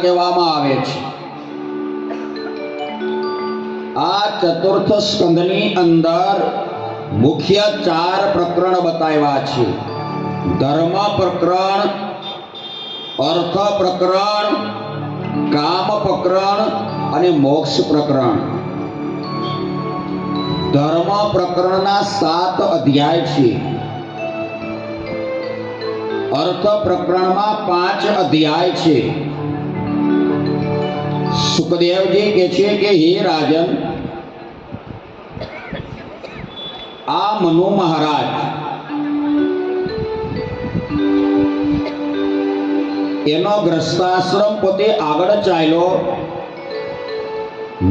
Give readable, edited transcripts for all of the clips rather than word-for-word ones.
કહેવામાં આવે છે। આ ચતુર્થ સ્કંદની અંદર મુખ્ય 4 પ્રકરણ બતાવ્યા છે। ધર્મ પ્રકરણ, અર્થ પ્રકરણ, કામ પ્રકરણ અને મોક્ષ પ્રકરણ। ધર્મ પ્રકરણના 7 અધ્યાય છે। અર્થ પ્રકરણમાં 5 અધ્યાય છે। સુખદેવજી કહે છે કે હે રાજન, આ મનુ મહારાજ એનો ગ્રસ્તાશ્રમ પોતે આગળ ચાલ્યો।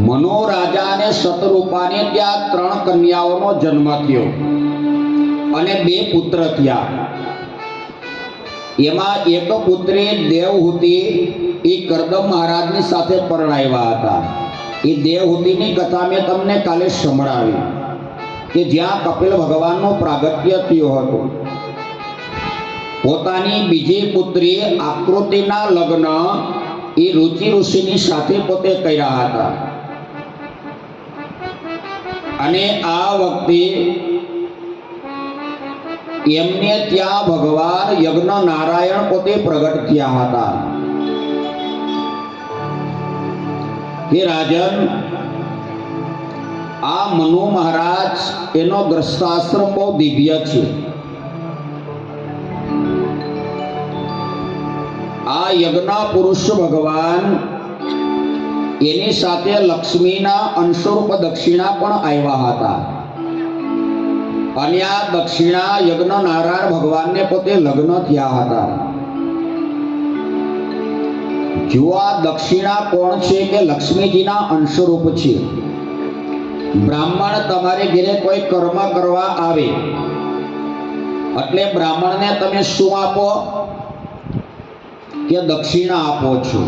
મનુ રાજાને શતરૂપાને ત્યાં 3 કન્યાઓનો જન્મ થયો અને 2 પુત્ર થયા। એમાં એક પુત્રી દેવહૂતિ એ કરદમ મહારાજની સાથે પરણાવ્યા હતા। એ દેવહૂતિની કથા મેં તમને કાલે સંભળાવી કે જ્યાં કપિલ ભગવાનનું પ્રાગટ્ય થયું હતું। પોતાની બીજી પુત્રી આકૃતિના લગ્ન એ રુચિ ઋષિની સાથે પોતે કર્યા હતા અને આ વખતે એમને ત્યાં ભગવાન યજ્ઞ નારાયણ પોતે પ્રગટ થયા હતા। હે રાજન, આ મનુ મહારાજ એનો ગ્રસ્તાશ્રમ બહુ દિવ્ય છે। આ યજ્ઞ પુરુષ ભગવાન એની સાથે લક્ષ્મીના અંશરૂપ દક્ષિણા પણ આવ્યા હતા અને આ દક્ષિણા યજ્ઞ નારાયણ ભગવાનને પોતે લગ્ન થયા હતા। જો આ દક્ષિણા કોણ છે કે લક્ષ્મીજીના અંશરૂપ છે। બ્રાહ્મણ તમારે ઘરે કોઈ કર્મ કરવા આવે એટલે બ્રાહ્મણને તમે શું આપો કે દક્ષિણા આપો છો।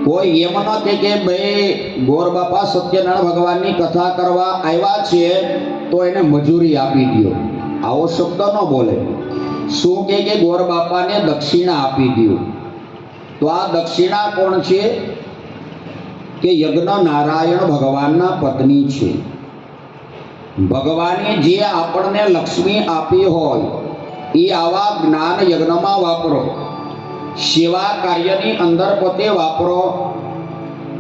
કોઈ એમ નથી કે ભાઈ ગોર બાપા સત્યનારાયણ ભગવાનની કથા કરવા આવ્યા છે તો એને મજૂરી આપી દો, આવો શબ્દ ન બોલે। શું કે ગોર બાપાને દક્ષિણા આપી દો। તો આ દક્ષિણા કોણ છે કે યજ્ઞ નારાયણ ભગવાનના પત્ની છે। ભગવાને જે આપણને લક્ષ્મી આપી હોય એ આવા જ્ઞાન યજ્ઞમાં વાપરો, સેવા કાર્યની અંદર પોતે વાપરો,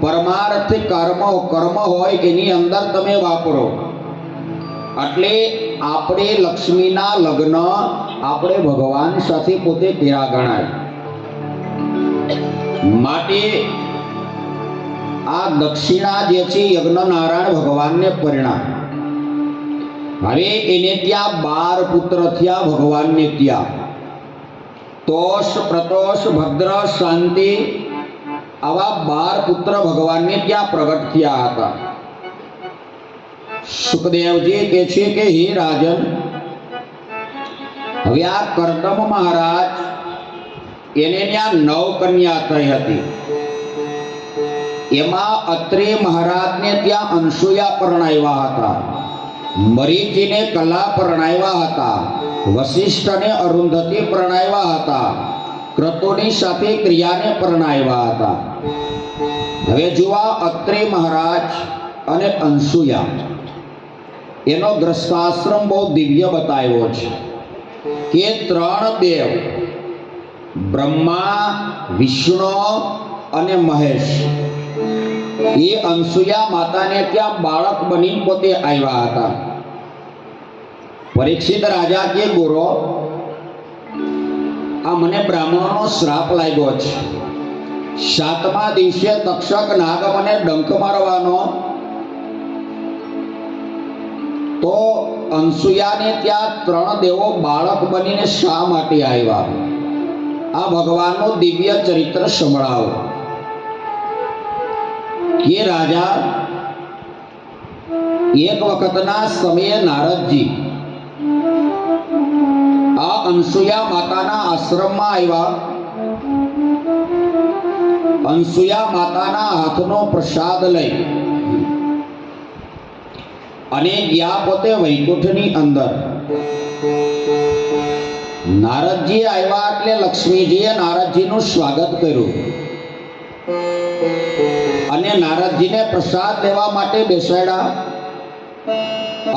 પરમાર્થ કર્મ હોય એની અંદર તમે વાપરો। એટલે આપણે લક્ષ્મીના લગ્ન આપણે ભગવાન સાથે પોતે કર્યા ગણાય। માટે આ દક્ષિણા જે છે યજ્ઞ નારાયણ ભગવાનને પરિણામ। હવે એને ત્યાં 12 પુત્ર થયા ભગવાનને ત્યાં। તોષ, પ્રતોષ, ભદ્ર, શાંતિ આવા 12 પુત્ર ભગવાનને ત્યાં પ્રગટ થયા હતા। સુખદેવજી કહે છે કે હે રાજન, હવે આ કરદમ મહારાજ એને ત્યાં 9 કન્યા થઈ હતી। એમાં અત્રે મહારાજને ત્યાં અનસુયા પરણાવ્યા હતા, મરીચીને કલા પરણાવ્યા હતા, વશિષ્ઠને અરુંધતી પરણાવ્યા હતા, ક્રતુની સાથે ક્રિયાને પરણાવ્યા હતા। હવે જોવા અત્રે મહારાજ અને અનસુયા એનો ગ્રસ્તાશ્રમ બહુ દિવ્ય બતાવ્યો છે કે 3 દેવ બ્રહ્મા, વિષ્ણુ અને મહેશ એ અનસુયા માતાને ત્યાં બાળક બની પોતે આવ્યા હતા। પરીક્ષિત રાજા કે ગુરુ, આ મને બ્રાહ્મણોનો શ્રાપ લાગ્યો છે। 7મા દિવસે તક્ષક નાગ મને ડંખ મારવાનો, તો અનસુયાને ત્યાં 3 દેવો બાળક બનીને શા માટે આવ્યા? આ ભગવાનનું દિવ્ય ચરિત્ર સંભળાવો કે રાજા, એક વખતના સમયે નારદજી આ અનસુયા માતાના આશ્રમમાં આવ્યા। અનસુયા માતાના હાથનો પ્રસાદ લઈ અને ગયા પોતે વૈકુંઠની અંદર। નારદજી આવ્યા એટલે લક્ષ્મીજીએ નારદજીનું સ્વાગત કર્યું અને નારદજીને પ્રસાદ લેવા માટે બેસાડ્યા.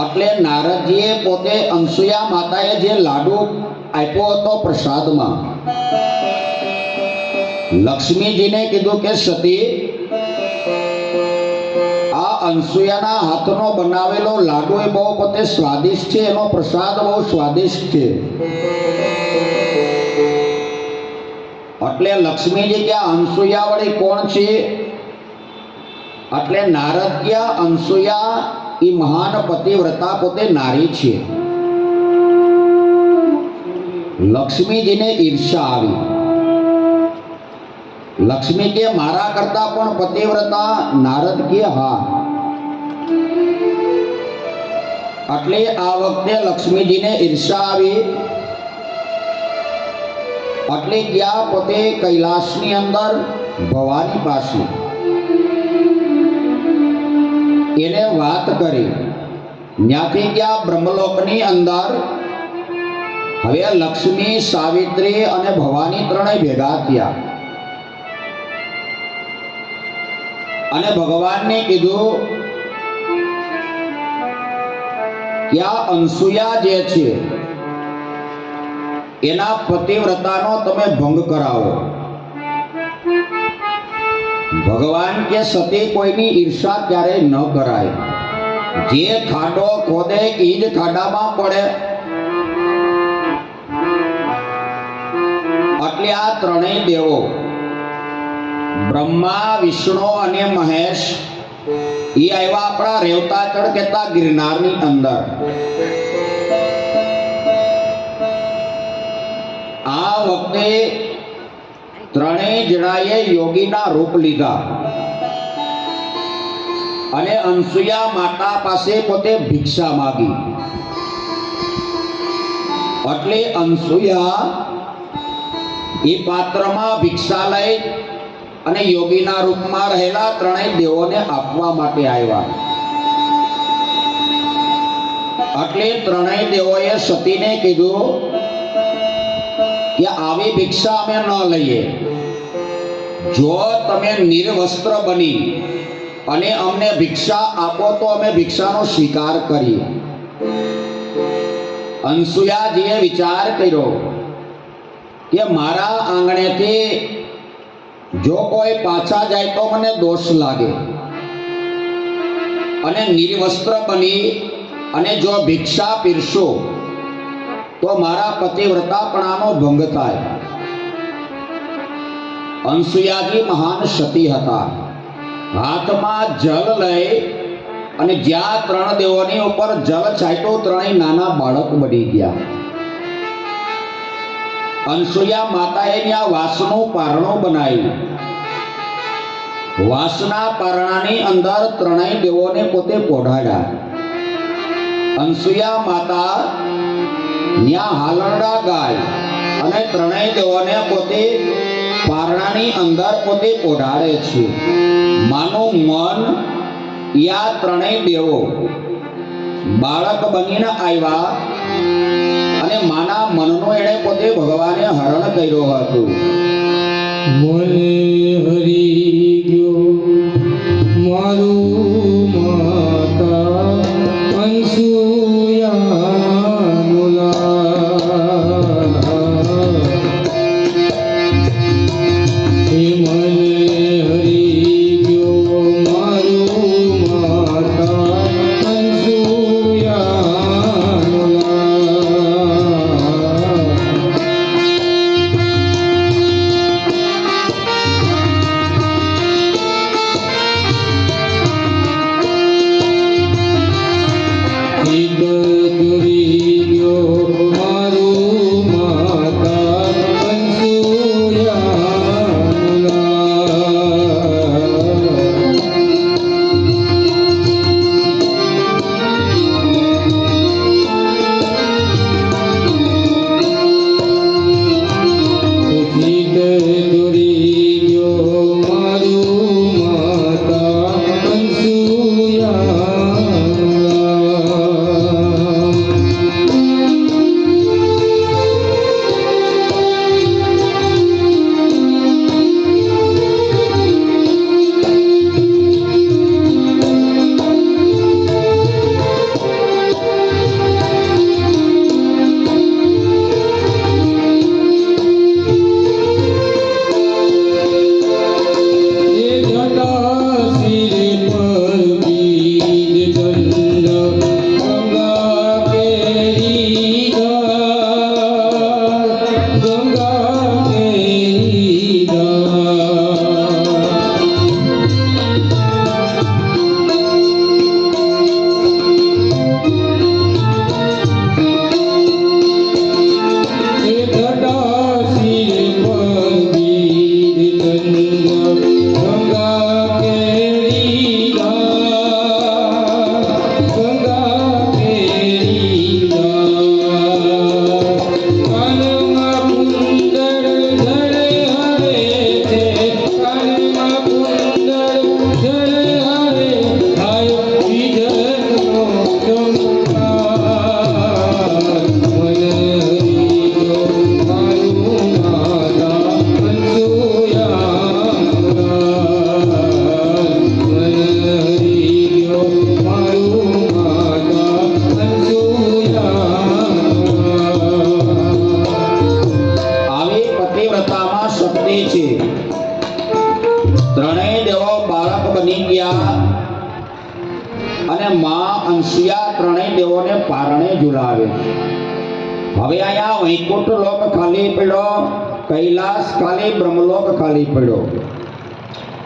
એટલે નારદજીએ પોતે અનસુયા માતાએ જે લાડુ આપ્યો હતો પ્રસાદમાં, લક્ષ્મીજીને કીધું કે સતી, આ અનસુયાના હાથનો બનાવેલો લાડુ એ બહુ પોતે સ્વાદિષ્ટ છે, એનો પ્રસાદ બહુ સ્વાદિષ્ટ છે. એટલે લક્ષ્મીજી કે આ અનસુયા વળી કોણ છે? એટલે નારદ ક્યાં અનસુયા એ મહાન પતિવ્રતા પોતે નારી છે. લક્ષ્મીજીને ઈર્ષા આવી. લક્ષ્મી કે મારા કરતા પણ પતિવ્રતા? નારદ કે હા. એટલે આ વખતે લક્ષ્મીજીને ઈર્ષા આવી. એટલે ગયા પોતે કૈલાસની અંદર ભવાની પાસે, એને વાત કરી. ત્યાંથી ગયા બ્રહ્મલોકની અંદર. હવે લક્ષ્મી, સાવિત્રી અને ભવાની ત્રણેય ભેગા થયા અને ભગવાનને કીધું કે આ અનસુયા જે છે એના પતિવ્રતાનો તમે ભંગ કરાવો. ભગવાન કે સતી કોઈની ઈર્ષા ક્યારેય ન કરાય. જે ખાડો ખોદે એ જ ખાડામાં પડે. એટલે આ ત્રણેય દેવો બ્રહ્મા, વિષ્ણુ અને મહેશ એ આવ્યા આપણા રેવતાચળ કહેતા ગિરનારની અંદર. આ વખતે ત્રણેય જણાએ યોગીના રૂપ લીધા અને અનસુયા માતા પાસે પોતે ભિક્ષા માગી. એટલે અનસુયા એ પાત્રમાં ભિક્ષા લઈ અને યોગીના રૂપમાં રહેલા ત્રણેય દેવોને આપવા માટે આવ્યા. એટલે ત્રણેય દેવોએ સતીને કીધું કે આવી ભિક્ષા અમે ન લઈએ. જો તમે નિર્વસ્ત્ર બની અને અમને ભિક્ષા આપો તો અમે ભિક્ષાનો સ્વીકાર કરીએ. અનસુયાજીએ વિચાર કર્યો કે મારા આંગણેથી જો કોઈ પાછા જાય તો મને દોષ લાગે, અને નિર્વસ્ત્ર બની અને જો ભિક્ષા પીરસો તો મારા પતિવ્રતાપણાનો ભંગ થાય. અનસુયાજી મહાન સતી હતા. હાથમાં જલ લઈ અને જ્યાં ત્રણ દેવોની ઉપર જલ છાંટ્યું, ત્રણેય નાના બાળક બની ગયા. અનસુયા માતાએ ત્યાં વાંસનું પારણું બનાવ્યું. વાંસના પારણાની અંદર ત્રણેય દેવોને પોતે પોઢાડ્યા. અનસુયા માતા ત્યાં હાલરડા ગાય અને ત્રણેય દેવોને પોતે પારણાની અંદર પોતે પોઢાડે છે. માનું મન યા ત્રણેય દેવો બાળક બનીને આવ્યા અને માના મનનો એણે પોતે ભગવાને હરણ કર્યો હતું. મને હરી ગયો મારું માતા અનસુયાનો લાલા. હે મને હરી ગયો મારું માતા અનસુયાનો લાલા. અનસુયા ત્રણેય દેવોને પારણે ઝુલાવે છે. હવે અહીંયા વૈકુંઠ લોક ખાલી પડ્યો, કૈલાસ ખાલી, બ્રહ્મલોક ખાલી પડ્યો.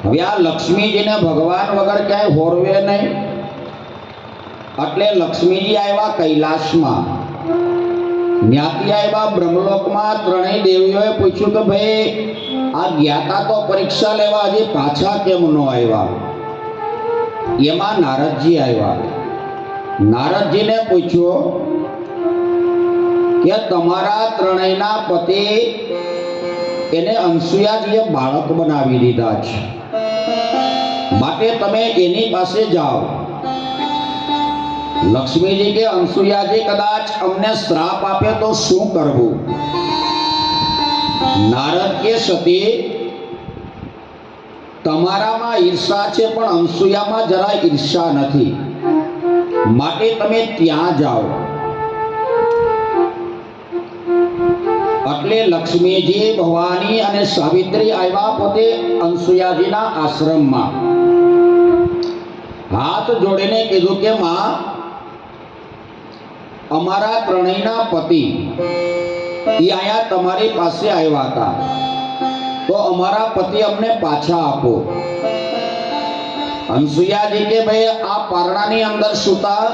હવે આ લક્ષ્મીજીને ભગવાન વગર ક્યાંય હોરવે નહીં, એટલે લક્ષ્મીજી આવ્યા કૈલાસમાં, જ્ઞાતિ આવ્યા બ્રહ્મલોકમાં. ત્રણેય દેવીઓએ પૂછ્યું કે ભાઈ આ જ્ઞાતા તો પરીક્ષા લેવા હજી પાછા કેમ ન આવ્યા? એમાં નારદજી આવ્યા. નારદજીને પૂછ્યું કે તમારા ત્રણેયના પતિ એને અનસુયાજીએ બાળક બનાવી દીધા છે, માટે તમે એની પાસે જાઓ. લક્ષ્મીજી કે અનસુયાજી કદાચ અમને શ્રાપ આપે તો શું કરવું? નારદ કે સતી, તમારામાં ઈર્ષા છે પણ અનસુયામાં જરા ઈર્ષા નથી, માટે તમે ત્યાં જાઓ. એટલે લક્ષ્મીજી, ભવાની અને સાવિત્રી આવ્યા પોતે અનસુયાજીના આશ્રમમાં. હાથ જોડીને કીધું કે માં, અમારા ત્રણેયના પતિ એ આયા તમારી પાસે આવ્યા હતા, તો અમારા પતિ અમને પાછા આપો. અનસુયાજી કે ભાઈ આ પારણાની અંદર સૂતા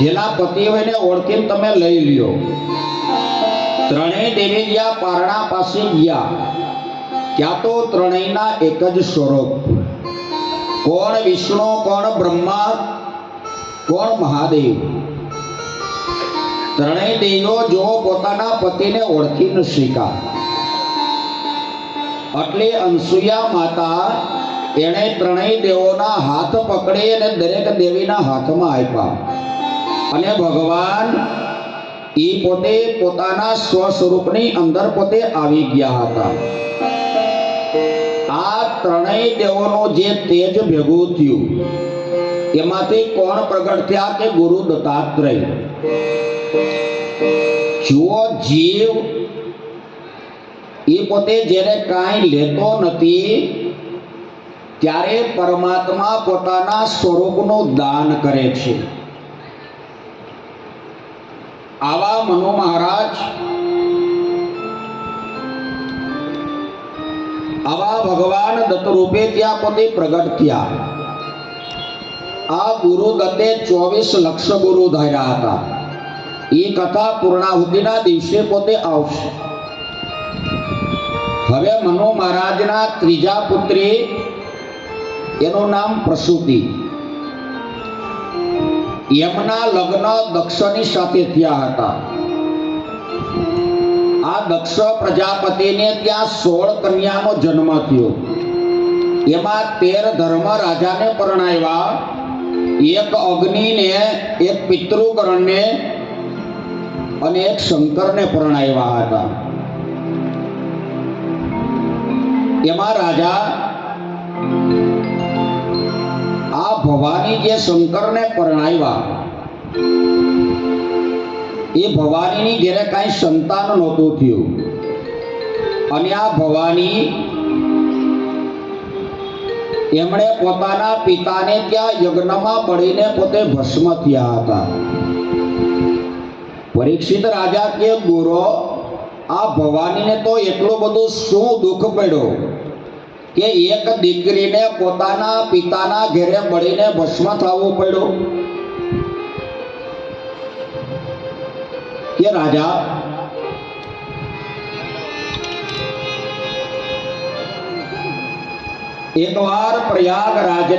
જેના પતિ હોય ને ઓળખીને તમે લઈ લ્યો. ત્રણેય દેવી જ્યાં પારણા પાસે ગયા ત્યાં તો ત્રણેયના એક જ સ્વરૂપ, કોણ વિષ્ણુ, કોણ બ્રહ્મા, કોણ મહાદેવ. ત્રણેય દેવીઓ જો પોતાના પતિને ઓળખી ન શીખા, એટલે અનસુયા માતા એણે ત્રણેય દેવોના હાથ પકડી અને દરેક દેવીના હાથમાં આપ્યા. અને ભગવાન એ પોતે પોતાના સ્વ સ્વરૂપની અંદર પોતે આવી ગયા હતા. આ ત્રણેય દેવોનું જે તેજ ભેગું થયું એમાંથી કોણ પ્રગટ થયા કે ગુરુ દત્તાત્રેય. જુઓ, જીવ એ પોતે જ્યારે કાંઈ લેતો નથી ત્યારે પરમાત્મા પોતાના સ્વરૂપનું દાન કરે છે. આવા મનુ મહારાજ, આવા ભગવાન દત્ત રૂપે ત્યાં પોતે પ્રગટ થયા. આ ગુરુ દત્તે 24 લક્ષ ગુરુ ધાર્યા હતા. એ કથા પૂર્ણાહુતિના દિવસે પોતે આવશે. હવે મનુ મહારાજના ત્રીજા પુત્રી, એનું નામ પ્રસૂતિ. એમના લગ્ન દક્ષની સાથે થયા હતા. આ દક્ષ પ્રજાપતિને ત્યાં 16 કન્યાનો જન્મ થયો. એમાં 13 ધર્મ રાજાને પરણાવ્યા, એક અગ્નિને, એક પિતૃકરણને અને એક શંકરને પરણાવ્યા હતા. એમાં રાજા આ ભવાની જે શંકરને પરણાવ્યા, એ ભવાનીની ઘેરે કાંઈ સંતાન નહોતું થયું. અને આ ભવાની એમણે પોતાના પિતાને ત્યાં યજ્ઞમાં બળીને પોતે ભસ્મ થયા હતા. પરીક્ષિત રાજા કે ગુરુ, આ ભવાનીને તો એટલું બધું શું દુઃખ પડ્યો કે એક દીકરીને પોતાના પિતાના ઘેરે બળીને ભસ્મ થવું પડ્યું? કે રાજા, એકવાર પ્રયાગરાજની